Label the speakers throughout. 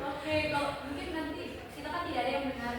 Speaker 1: Oke, kalau mungkin nanti kita kan tidak ada yang benar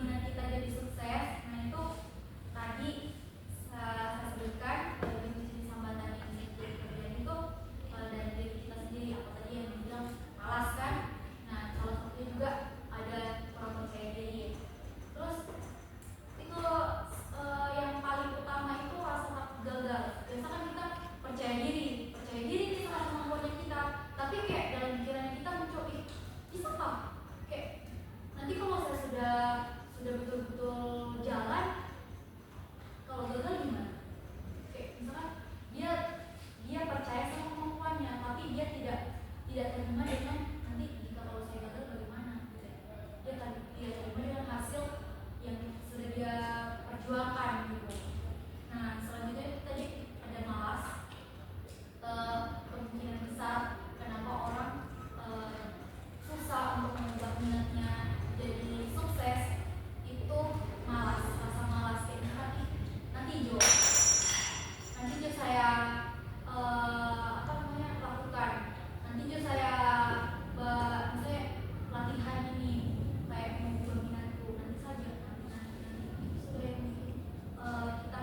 Speaker 1: minat kita jadi sukses. Nah itu tadi saya sebutkan jenis hambatan yang bisa terjadi itu dari diri kita sendiri. Apa tadi yang dibilang malas kan? Nah salah satunya juga ada kurang percaya diri. Terus itu yang paling utama itu rasa takut gagal. Biasa kan kita percaya diri itu salah kemampuannya kita. Tapi kayak dalam pikiran kita muncul, bisa nggak? Kayak nanti kalau saya sudah betul-betul jalan, kalau gagal gimana? Kayak misalkan dia percaya sama kemampuannya, tapi dia tidak terima dengan nanti jika kalau saya gagal bagaimana? Dia terima dengan hasil yang sudah dia perjuangkan gitu. Nah selanjutnya itu tadi ada malas. Kemungkinan besar kenapa orang susah untuk mengubah minatnya jadi sukses itu malas, rasa malas. Kayak misalkan nanti saya lakukan, nanti saya misalnya latihan ini kayak mengubah minatku, nanti saja nanti sudah yang mungkin kita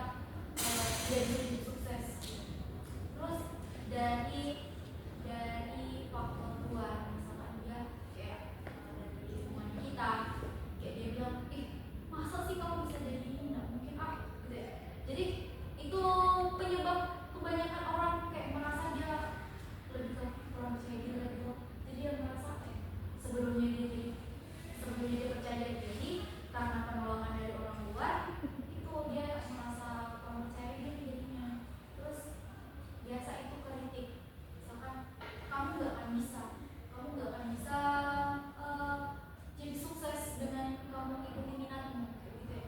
Speaker 1: jadi sukses. Terus dari faktor luar, misalkan dia kayak dari lingkungan kita, kayak dia bilang, masa sih kamu bisa jadi ini, nggak mungkin gitu ya. Jadi itu penyebab kebanyakan orang kayak merasa dia lebih ke kurang percaya diri lagi loh. Jadi dia merasa sebelumnya dia percaya diri karena penolakan dari orang luar, itu dia merasa kurang percaya diri jadinya. Terus biasa itu kritik, misalkan kamu nggak akan bisa jadi sukses dengan kamu ikuti minatmu, kayak gitu ya.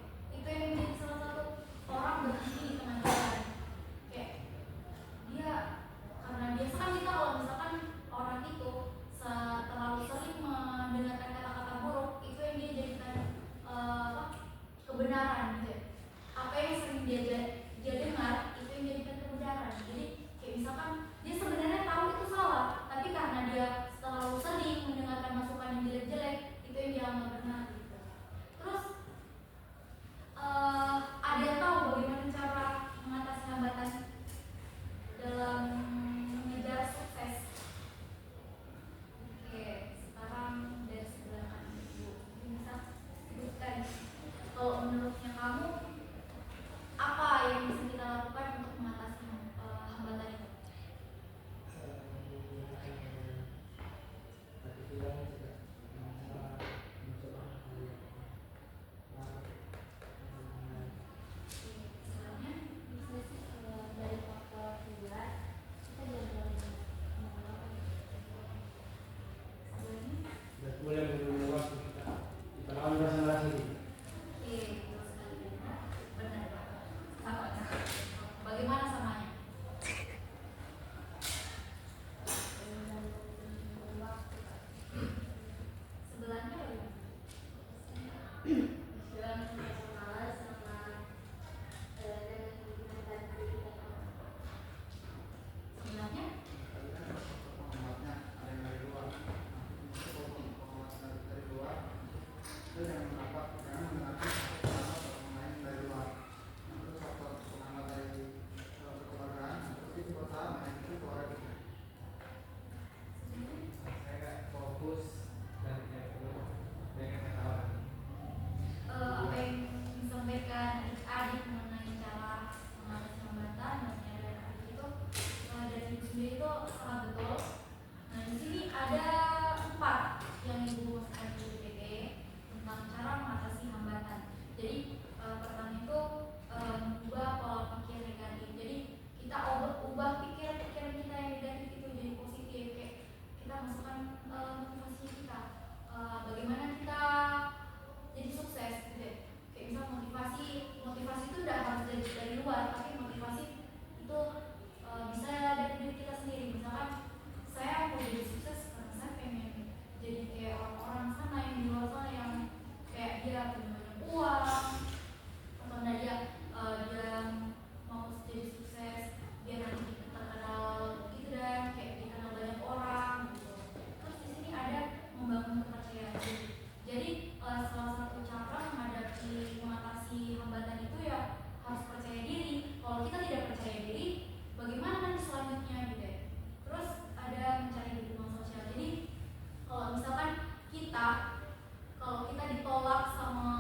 Speaker 1: ditolak sama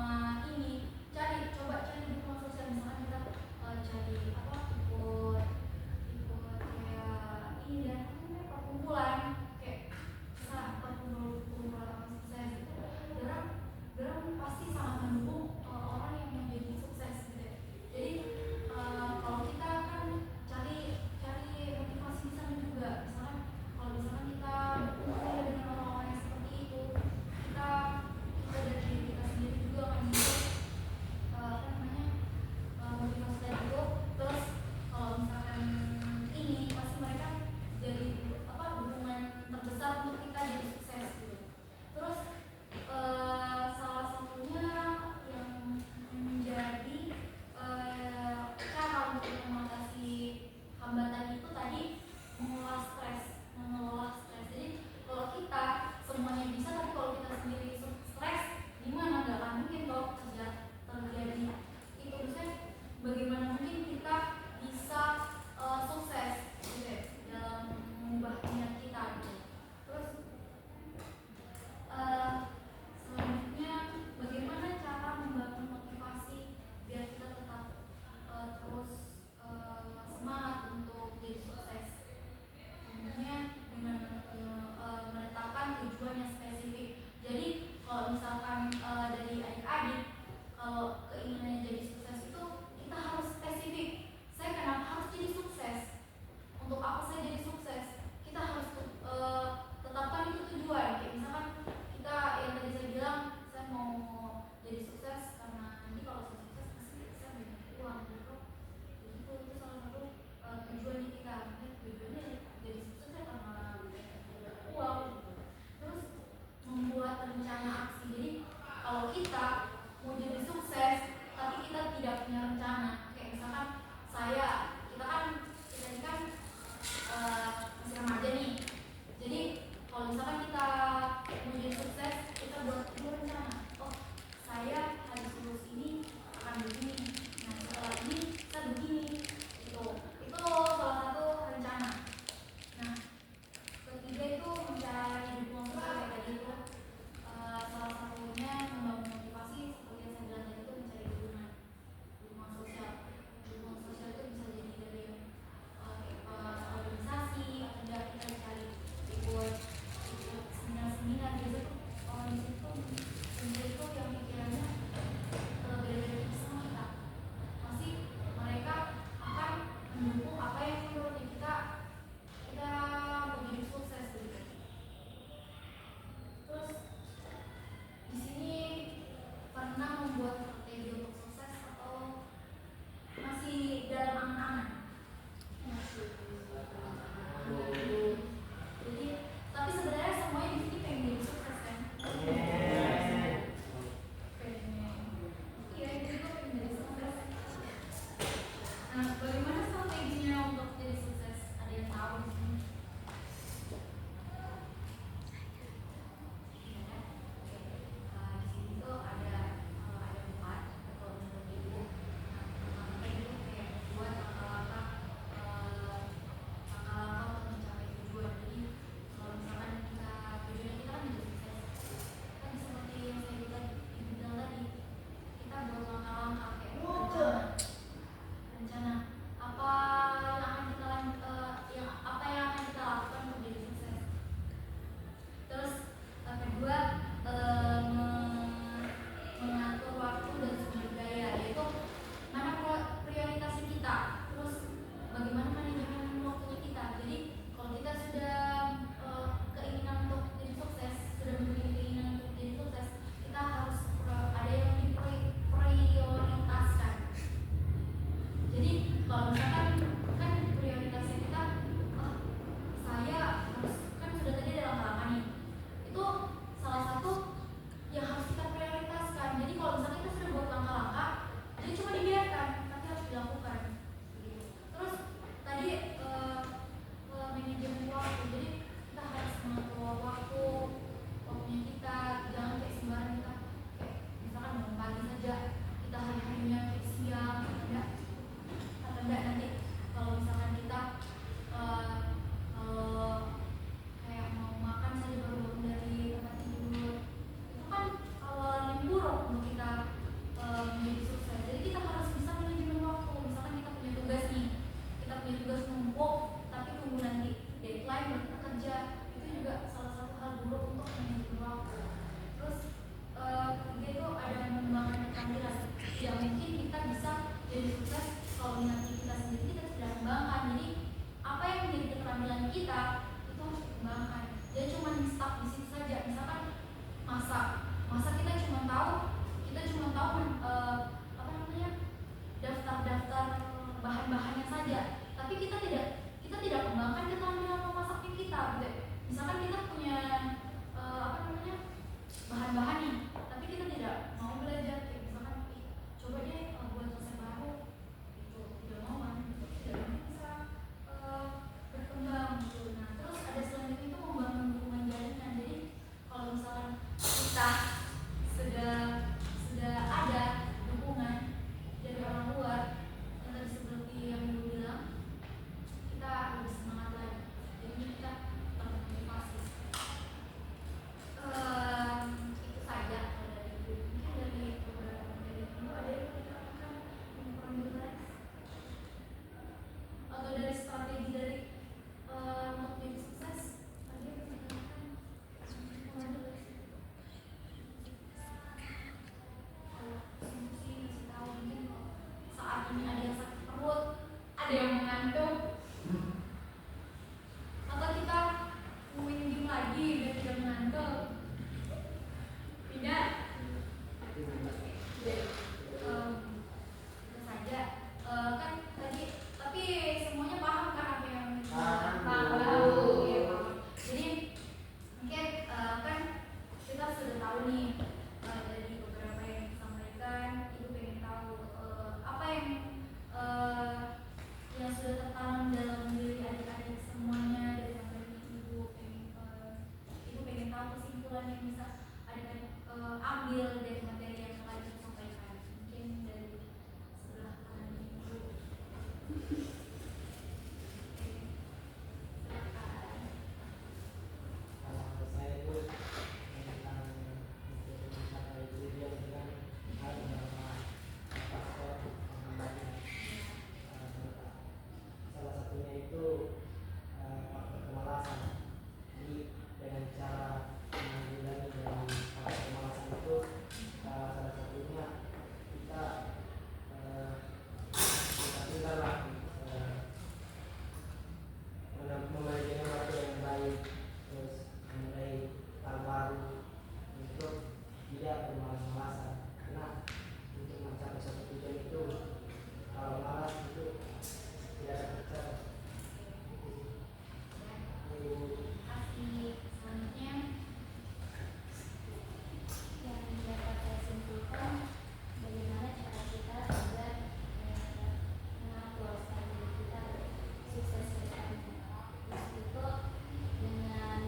Speaker 1: ini, coba cari dukungan sosial. Misalkan kita cari apa, ikut kayak ini dan perkumpulan, kayak bisa perkumpulan orang sukses gitu. Orang pasti sangat mendukung orang yang menjadi sukses gitu ya. Jadi kalau kita kan cari motivasi di sana juga. Misalkan kalau misalkan kita berkumpul dengan orang-orang yang seperti itu, kita dari diri kita sendiri juga akan membentuk apa namanya motivasi tadi itu. Terus kalau misalkan ini pasti mereka jadi apa, dukungan terbesar untuk kita jadi sukses gitu. Terus salah satunya yang menjadi cara untuk mengatasi hambatan itu tadi mengelola stres. Jadi kalau kita semuanya bisa, tapi kalau kita sendiri stres, gimana? Gak akan mungkin kalau terjadi itu. Misalnya bagaimana mungkin kita bisa sukses gitu ya, dalam mengubah niat kita gitu. Terus selanjutnya bagaimana cara membangun motivasi biar kita tetap terus semangat untuk jadi sukses. Selanjutnya dengan menetapkan tujuan yang spesifik. Jadi kalau misalkan dari adik-adik, kalau keinginannya jadi sukses itu kita harus spesifik. Saya kenapa harus jadi sukses? Untuk apa saya jadi sukses? Kita harus tetapkan itu tujuan. Kayak misalkan kita yang tadi saya bilang, saya mau jadi sukses karena nanti kalau saya sukses pasti saya banyak uang gitu. Jadi itu salah satu tujuan kita. Tujuannya jadi sukses ya karena banyak uang gitu. Terus membuat rencana aksi. Jadi kalau kita mau jadi sukses tapi kita tidak punya rencana, kayak misalkan kita ini kan masih remaja nih. Jadi kalau misalkan kita mau jadi sukses, kita buat dulu rencana. Oh, saya habis lulus ini akan begini. Nah, setelah ini kita begini. Itu salah satu rencana. Nah, ketiga itu mencari dukungan sosial kayak tadi itu. Salah satunya membangun motivasi tahu apa namanya, daftar-daftar bahan-bahannya saja, tapi kita tidak kembangkan keterampilan memasaknya kita gitu. Misalkan kita punya apa namanya, bahan-bahannya, tapi kita tidak mau belajar, kayak misalkan coba deh buat resep baru, itu tidak mau kan, tidak bisa berkembang gitu. Nah terus ada selanjutnya itu membangun hubungan jaringan. Jadi kalau misalkan kita sudah ada dukungan dari orang luar, yang tadi seperti yang Ibu bilang, kita lebih semangat lagi, jadi kita termotivasi. Itu saja kalau dari Ibu. Mungkin dari beberapa materi Ibu ada yang mau ditambahkan kurang jelas, atau dari strategi dari motivasi sukses ada yang mau ditambahkan kurang jelas. Saat ini ada yang sakit perut, ada yang mengantuk, atau kita minum lagi dan tidak mengantuk, tidak? Itu saja. Kan tadi, tapi semuanya paham kan apa yang paham? Ya, paham. Jadi mungkin kan kita sudah tahu nih dari beberapa yang disampaikan, Ibu pengen tahu apa yang sudah tertanam dalam diri adik-adik semuanya dari materi Ibu. Ibu pengen tahu kesimpulan yang bisa adik-adik ambil dari materi yang telah Ibu sampaikan. Mungkin dari sebelah kanan Ibu.
Speaker 2: Saya itu tentang wisata itu dia bilang ada beberapa faktor penghambatnya. Salah satunya itu faktor kemalasan. Jadi dengan cara menanggulangi dari faktor kemalasan itu salah satunya kita tinggallah memiliki waktu yang baik, terus mulai hal baru untuk tidak bermalas-malasan. Karena untuk mencapai satu tujuan itu kalau malas itu tidak akan tercapai.
Speaker 1: Kasih selanjutnya yang dapat saya simpulkan, bagaimana cara kita agar mengatur strategi kita sukses ke depannya. Terus itu dengan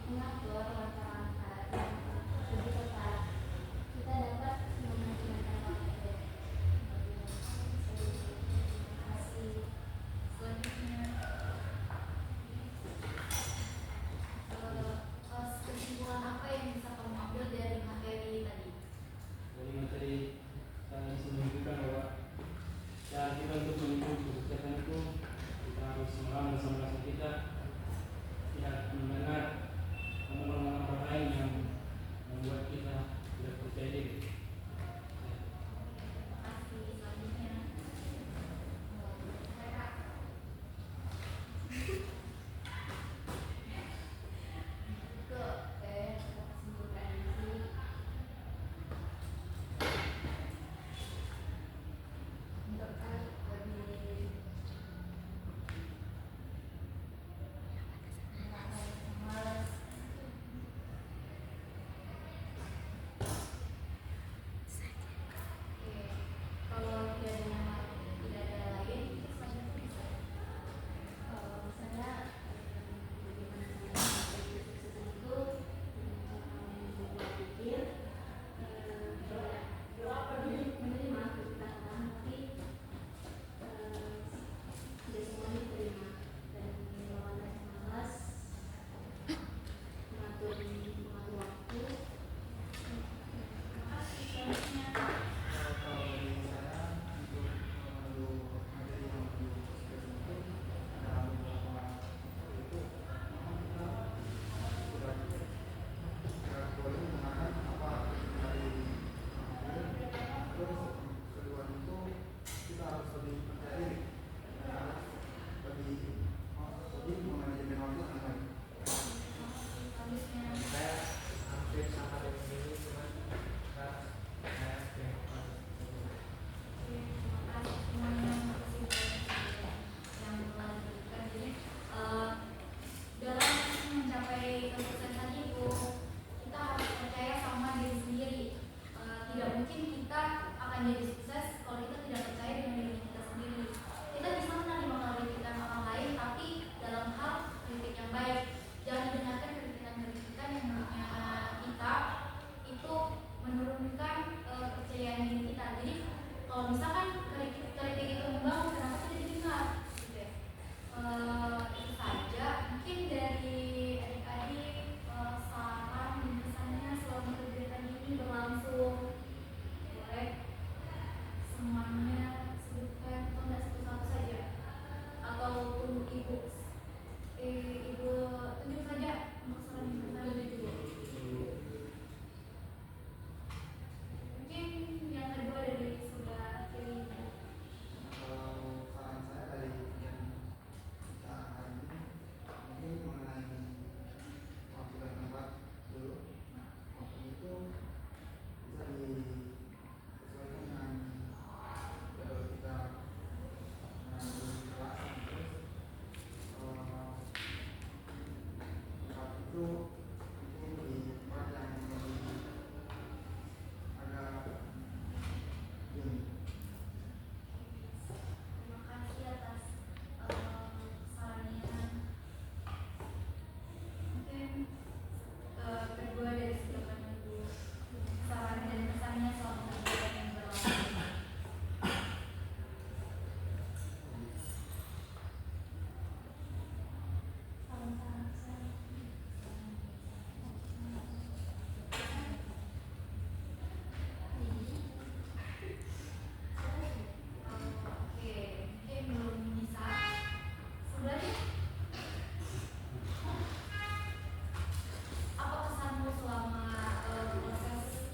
Speaker 1: mengatur langkah-langkah yang lebih tepat, kita mungkin kita akan jadi sukses kalau kita tidak percaya dengan diri kita sendiri. Kita bisa menerima kritikan orang lain, tapi dalam hal kritik yang baik. Jangan dengarkan kritikan-kritikan yang menurutnya kita itu menurunkan kepercayaan diri kita. Jadi kalau misalkan kritik itu membangun, kenapa tidak didengar? Gitu ya. Itu saja. Mungkin dari adik-adik saran dan pesannya selama kegiatan ini berlangsung, boleh semuanya sebutkan atau enggak satu-satu saja, atau tunggu ibu tunjuk saja untuk saran dan pesannya dulu. Mungkin yang kedua dari sebelah kiri.
Speaker 3: Kalau saran saya dari yang kita akan ini mungkin mengenai waktu dan tempat dulu. Nah, waktu itu bisa disesuaikan dengan jadwal kita di kelas. Terus tempat itu mungkin di tempat yang lebih agak dingin.
Speaker 1: Terima kasih atas sarannya. Mungkin kedua dari sebelah ibu, saran dan pesannya soal kegiatan yang berlangsung. Oke, mungkin belum bisa. Sebenarnya apa kesanmu selama proses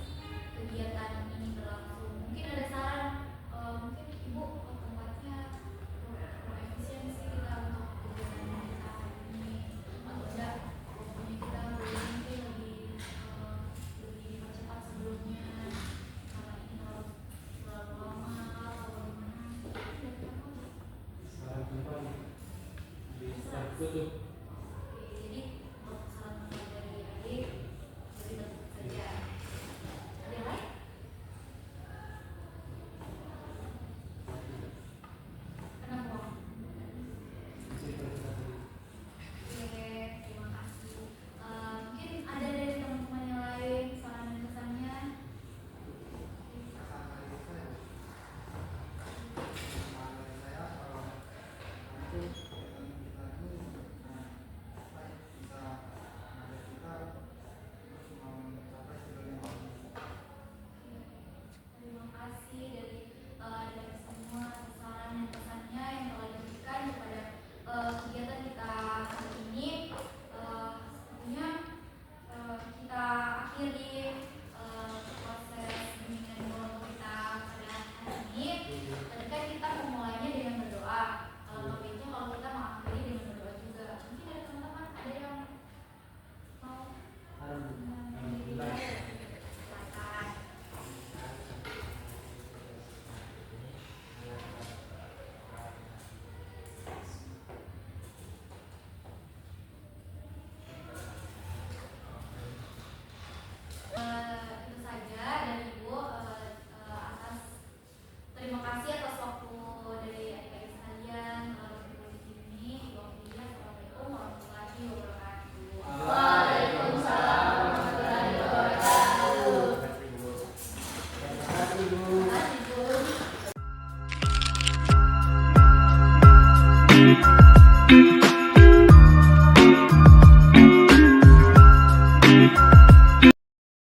Speaker 1: kegiatan ini berlangsung? Mungkin ada saran, mungkin ibu tempatnya kurang efisien sih kita untuk kegiatan kita hari ini, atau enggak waktunya kita mungkin lebih dipercepat sebelumnya, karena ini harus terlalu lama atau bagaimana?
Speaker 4: Saran pribadi di tertutup